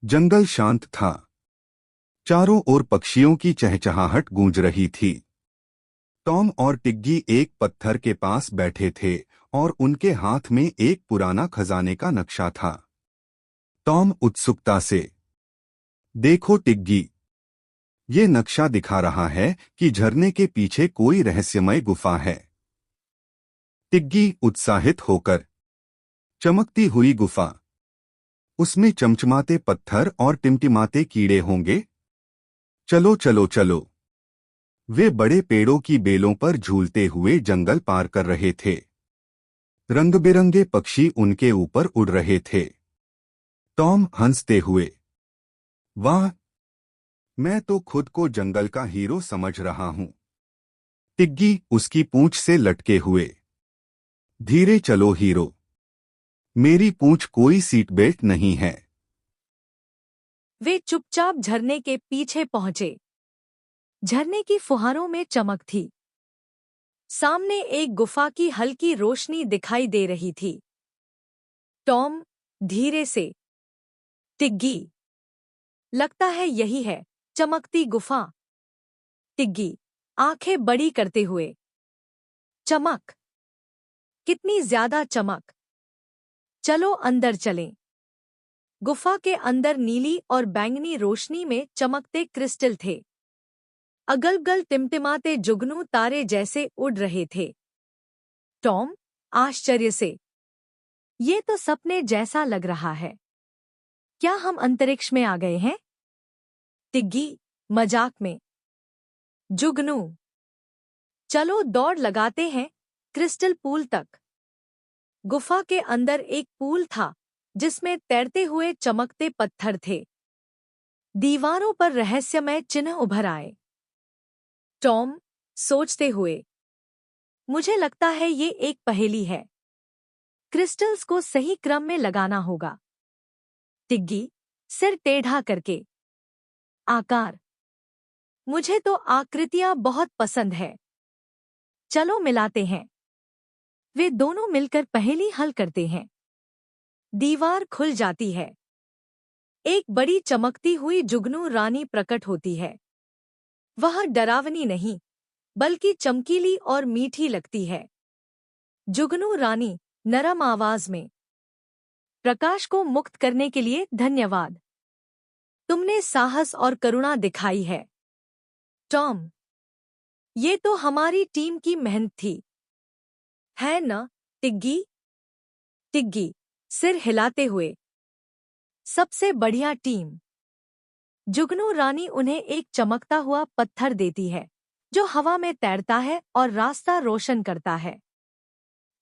जंगल शांत था। चारों ओर पक्षियों की चहचहाहट गूंज रही थी। टॉम और टिग्गी एक पत्थर के पास बैठे थे और उनके हाथ में एक पुराना खजाने का नक्शा था। टॉम उत्सुकता से, देखो टिग्गी, ये नक्शा दिखा रहा है कि झरने के पीछे कोई रहस्यमय गुफा है। टिग्गी उत्साहित होकर, चमकती हुई गुफा, उसमें चमचमाते पत्थर और टिमटिमाते कीड़े होंगे। चलो चलो चलो। वे बड़े पेड़ों की बेलों पर झूलते हुए जंगल पार कर रहे थे। रंग-बिरंगे पक्षी उनके ऊपर उड़ रहे थे। टॉम हंसते हुए, वाह, मैं तो खुद को जंगल का हीरो समझ रहा हूं। टिग्गी उसकी पूंछ से लटके हुए, धीरे चलो हीरो, मेरी पूंछ कोई सीट बेल्ट नहीं है। वे चुपचाप झरने के पीछे पहुंचे। झरने की फुहारों में चमक थी। सामने एक गुफा की हल्की रोशनी दिखाई दे रही थी। टॉम धीरे से, टिग्गी, लगता है यही है चमकती गुफा। टिग्गी आंखें बड़ी करते हुए, चमक, कितनी ज्यादा चमक, चलो अंदर चलें। गुफा के अंदर नीली और बैंगनी रोशनी में चमकते क्रिस्टल थे। अगल-बगल टिमटिमाते जुगनू तारे जैसे उड़ रहे थे। टॉम आश्चर्य से, ये तो सपने जैसा लग रहा है। क्या हम अंतरिक्ष में आ गए हैं? टिग्गी मजाक में, जुगनू, चलो दौड़ लगाते हैं क्रिस्टल पूल तक। गुफा के अंदर एक पूल था जिसमें तैरते हुए चमकते पत्थर थे। दीवारों पर रहस्यमय चिन्ह उभर आए। टॉम सोचते हुए, मुझे लगता है ये एक पहेली है। क्रिस्टल्स को सही क्रम में लगाना होगा। टिग्गी सिर टेढ़ा करके, आकार, मुझे तो आकृतियां बहुत पसंद है। चलो मिलाते हैं। वे दोनों मिलकर पहेली हल करते हैं। दीवार खुल जाती है। एक बड़ी चमकती हुई जुगनू रानी प्रकट होती है। वह डरावनी नहीं, बल्कि चमकीली और मीठी लगती है। जुगनू रानी नरम आवाज में, प्रकाश को मुक्त करने के लिए धन्यवाद। तुमने साहस और करुणा दिखाई है। टॉम, ये तो हमारी टीम की मेहनत थी, है न टिग्गी? टिग्गी सिर हिलाते हुए, सबसे बढ़िया टीम। जुगनू रानी उन्हें एक चमकता हुआ पत्थर देती है जो हवा में तैरता है और रास्ता रोशन करता है।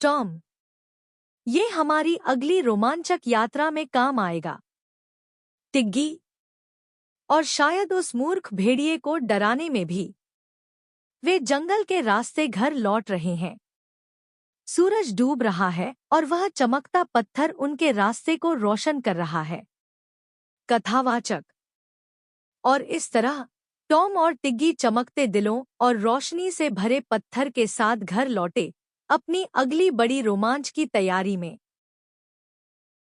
टॉम, ये हमारी अगली रोमांचक यात्रा में काम आएगा। टिग्गी, और शायद उस मूर्ख भेड़िए को डराने में भी। वे जंगल के रास्ते घर लौट रहे हैं। सूरज डूब रहा है और वह चमकता पत्थर उनके रास्ते को रोशन कर रहा है। कथावाचक। और इस तरह टॉम और टिग्गी चमकते दिलों और रोशनी से भरे पत्थर के साथ घर लौटे, अपनी अगली बड़ी रोमांच की तैयारी में।